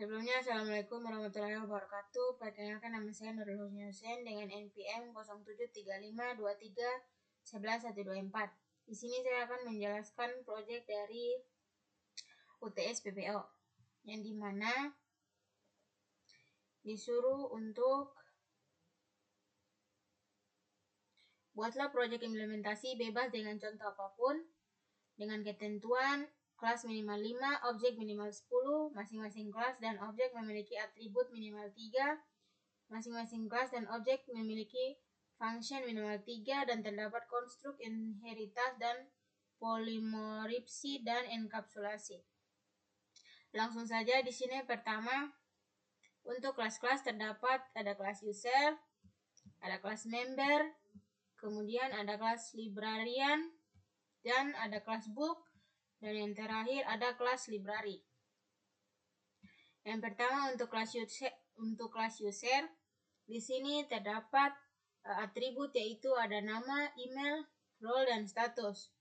Sebelumnya, Assalamualaikum warahmatullahi wabarakatuh. Perkenalkan, nama saya Nurul Husni Hussein dengan NPM 073523111124. Di sini saya akan menjelaskan proyek dari UTS PPO, yang dimana disuruh untuk buatlah proyek implementasi bebas dengan contoh apapun, dengan ketentuan kelas minimal 5, objek minimal 10, masing-masing kelas dan objek memiliki atribut minimal 3, masing-masing kelas dan objek memiliki function minimal 3, dan terdapat konstruk inheritas dan polimorfisi dan enkapsulasi. Langsung saja di sini pertama, untuk kelas-kelas terdapat ada kelas user, ada kelas member, kemudian ada kelas librarian, dan ada kelas book, dan yang terakhir ada kelas library. Yang pertama untuk kelas user, di sini terdapat atribut yaitu ada nama, email, role, dan status.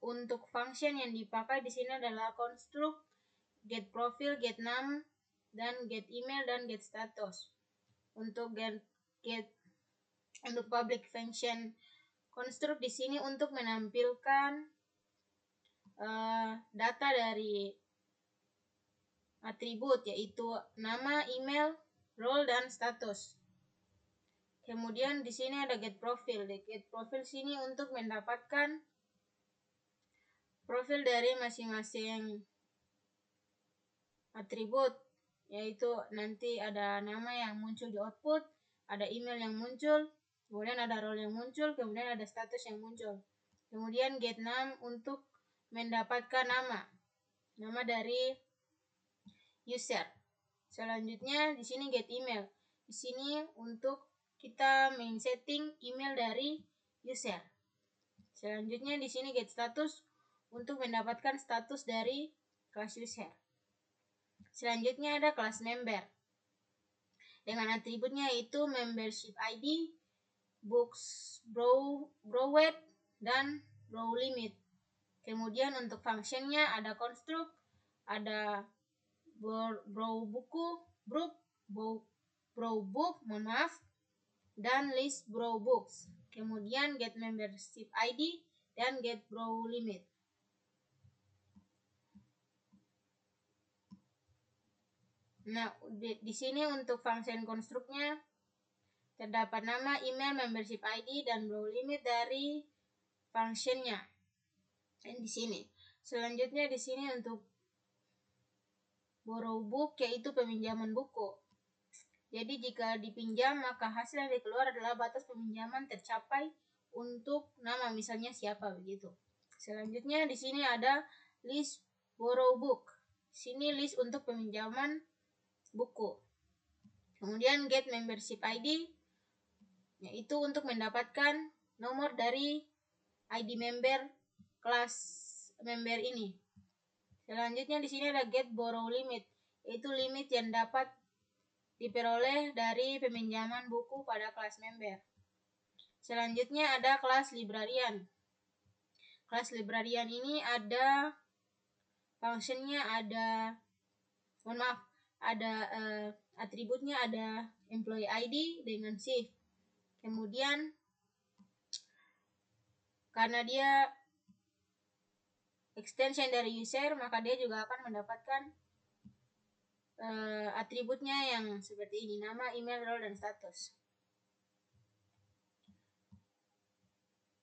Untuk function yang dipakai di sini adalah konstruk get profile, get name, dan get email dan get status. Untuk untuk public function konstruk di sini untuk menampilkan data dari atribut yaitu nama, email, role, dan status. Kemudian di sini ada get profile. Di get profile sini untuk mendapatkan profil dari masing-masing atribut, yaitu nanti ada nama yang muncul di output, ada email yang muncul, kemudian ada role yang muncul, kemudian ada status yang muncul. Kemudian get name untuk mendapatkan nama dari user. Selanjutnya di sini get email. Di sini untuk kita men-setting email dari user. Selanjutnya di sini get status untuk mendapatkan status dari kelas user. Selanjutnya ada kelas member dengan atributnya yaitu membership ID, books browed, dan row limit. Kemudian untuk functionnya ada konstruk, ada brow book, dan list brow books. Kemudian get membership ID dan get brow limit. Nah, di sini untuk function konstruknya terdapat nama, email, membership ID, dan brow limit dari functionnya. Dan di sini. Selanjutnya di sini untuk borrow book yaitu peminjaman buku. Jadi jika dipinjam maka hasil yang dikeluar adalah batas peminjaman tercapai untuk nama, misalnya siapa begitu. Selanjutnya di sini ada list borrow book. Sini list untuk peminjaman buku. Kemudian get membership ID yaitu untuk mendapatkan nomor dari ID member kelas member ini. Selanjutnya di sini ada get borrow limit yaitu limit yang dapat diperoleh dari peminjaman buku pada kelas member. Selanjutnya ada kelas librarian. Kelas librarian ini ada functionnya atributnya ada employee ID dengan shift. Kemudian karena dia extension dari user, maka dia juga akan mendapatkan atributnya yang seperti ini, nama, email, role, dan status.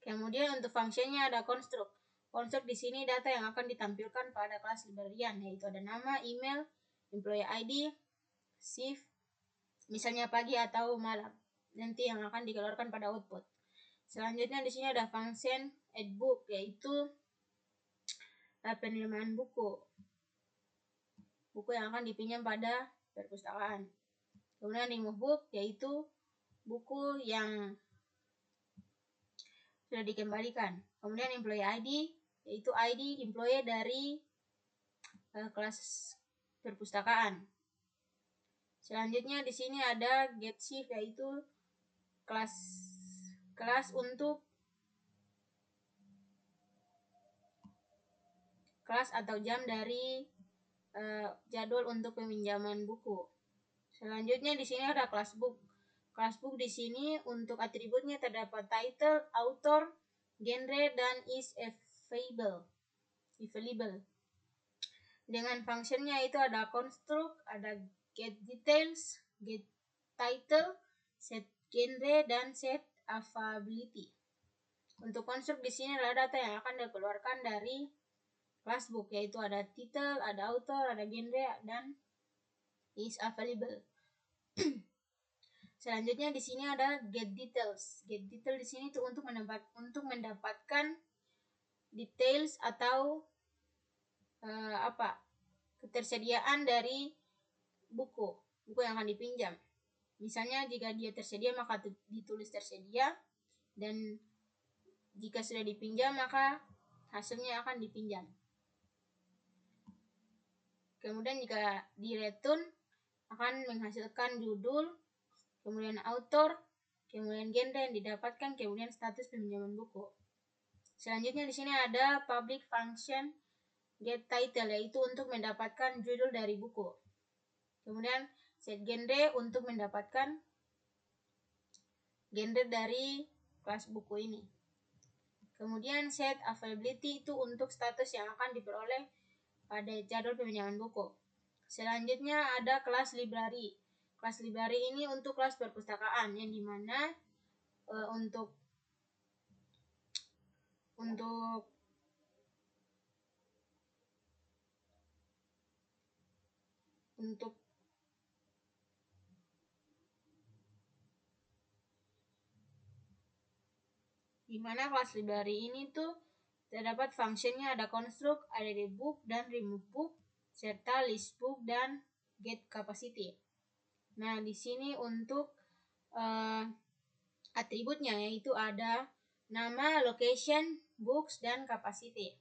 Kemudian untuk functionnya ada konstruk. Konstruk di sini data yang akan ditampilkan pada kelas librarian, yaitu ada nama, email, employee ID, shift, misalnya pagi atau malam, nanti yang akan dikeluarkan pada output. Selanjutnya di sini ada function add book, yaitu penerimaan buku yang akan dipinjam pada perpustakaan. Kemudian remove book yaitu buku yang sudah dikembalikan. Kemudian employee ID yaitu ID employee dari kelas perpustakaan. Selanjutnya di sini ada get shift yaitu kelas untuk kelas atau jam dari jadwal untuk peminjaman buku. Selanjutnya di sini ada class book. Class book di sini untuk atributnya terdapat title, author, genre, dan is available. Dengan functionnya itu ada construct, ada get details, get title, set genre, dan set availability. Untuk construct di sini adalah data yang akan dikeluarkan dari class book, yaitu ada title, ada author, ada genre, dan is available. Selanjutnya di sini ada get details. Get detail di sini itu untuk mendapatkan details atau ketersediaan dari buku yang akan dipinjam. Misalnya jika dia tersedia maka ditulis tersedia, dan jika sudah dipinjam maka hasilnya akan dipinjam. Kemudian jika di return akan menghasilkan judul, kemudian author, kemudian genre yang didapatkan, kemudian status peminjaman buku. Selanjutnya di sini ada public function get title, yaitu untuk mendapatkan judul dari buku. Kemudian set genre untuk mendapatkan genre dari kelas buku ini. Kemudian set availability itu untuk status yang akan diperoleh pada jadwal peminjaman buku. Selanjutnya ada kelas library. Kelas library ini untuk kelas perpustakaan, yang dimana untuk dimana kelas library ini tuh terdapat functionnya ada construct, ada debook, dan remove book, serta list book dan get capacity. Nah, di sini untuk atributnya yaitu ada nama, location, books, dan capacity.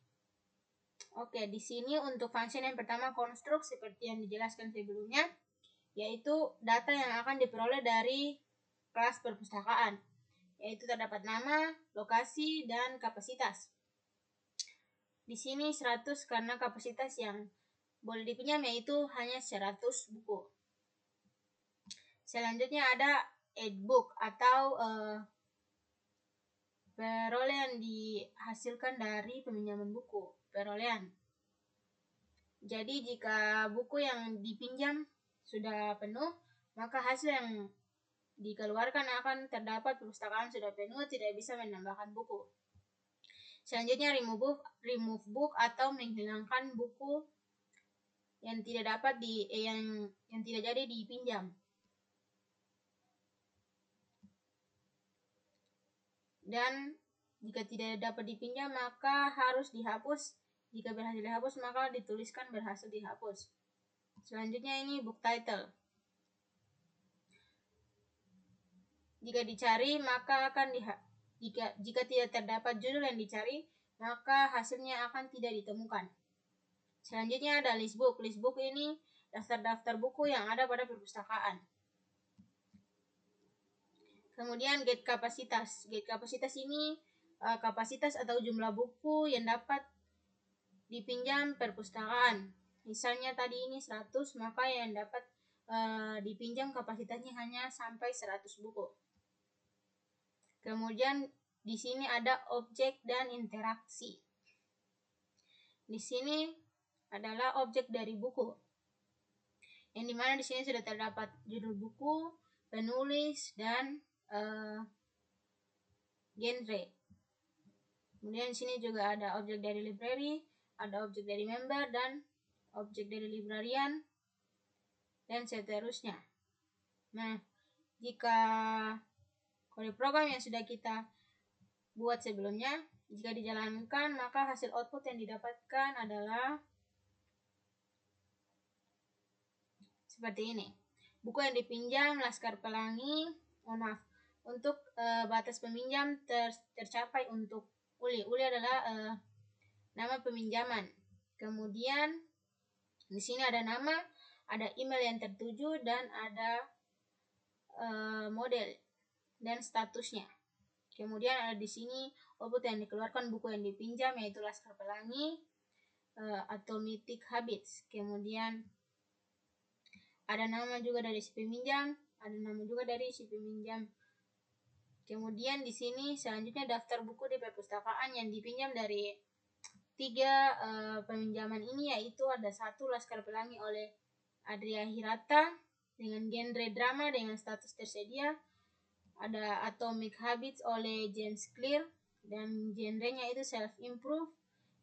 Oke, di sini untuk function yang pertama construct seperti yang dijelaskan sebelumnya, yaitu data yang akan diperoleh dari kelas perpustakaan, yaitu terdapat nama, lokasi, dan kapasitas. Di sini 100 karena kapasitas yang boleh dipinjam yaitu hanya 100 buku. Selanjutnya ada add book atau perolehan dihasilkan dari peminjaman buku, perolehan. Jadi jika buku yang dipinjam sudah penuh, maka hasil yang dikeluarkan akan terdapat perpustakaan sudah penuh, tidak bisa menambahkan buku. Selanjutnya remove book atau menghilangkan buku yang tidak dapat yang tidak jadi dipinjam. Dan jika tidak dapat dipinjam maka harus dihapus. Jika berhasil dihapus maka dituliskan berhasil dihapus. Selanjutnya ini book title. Jika dicari maka jika tidak terdapat judul yang dicari maka hasilnya akan tidak ditemukan. Selanjutnya ada list book. List book ini daftar-daftar buku yang ada pada perpustakaan. Kemudian get kapasitas. Get kapasitas ini kapasitas atau jumlah buku yang dapat dipinjam perpustakaan. Misalnya tadi ini 100, maka yang dapat dipinjam kapasitasnya hanya sampai 100 buku. Kemudian di sini ada objek dan interaksi. Di sini adalah objek dari buku, yang dimana di sini sudah terdapat judul buku, penulis, dan genre. Kemudian di sini juga ada objek dari library, ada objek dari member, dan objek dari librarian, dan seterusnya. Nah, jika kode program yang sudah kita buat sebelumnya, jika dijalankan, maka hasil output yang didapatkan adalah seperti ini. Buku yang dipinjam Laskar Pelangi, untuk batas peminjam tercapai untuk Uli. Uli adalah nama peminjaman. Kemudian di sini ada nama, ada email yang tertuju, dan ada model dan statusnya. Kemudian ada di sini output yang dikeluarkan buku yang dipinjam yaitu Laskar Pelangi. Atomic Habits. Kemudian ada nama juga dari si peminjam, ada nama juga dari si peminjam. Kemudian di sini selanjutnya daftar buku di perpustakaan yang dipinjam dari 3 peminjaman ini, yaitu ada 1 Laskar Pelangi oleh Adria Hirata dengan genre drama dengan status tersedia, ada Atomic Habits oleh James Clear dan genrenya itu self improve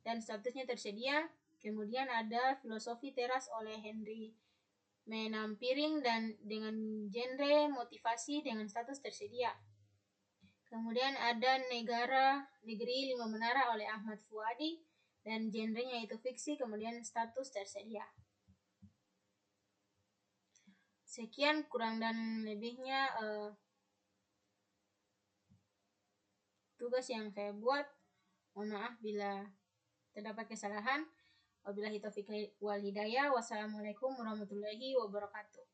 dan statusnya tersedia. Kemudian ada Filosofi Teras oleh Henry Menampiring dan dengan genre motivasi dengan status tersedia. Kemudian ada Negeri 5 Menara oleh Ahmad Fuadi dan genrenya itu fiksi, kemudian status tersedia. Sekian kurang dan lebihnya tugas yang saya buat. Mohon maaf bila terdapat kesalahan. Wabillahi taufiq wal hidayah. Wassalamualaikum warahmatullahi wabarakatuh.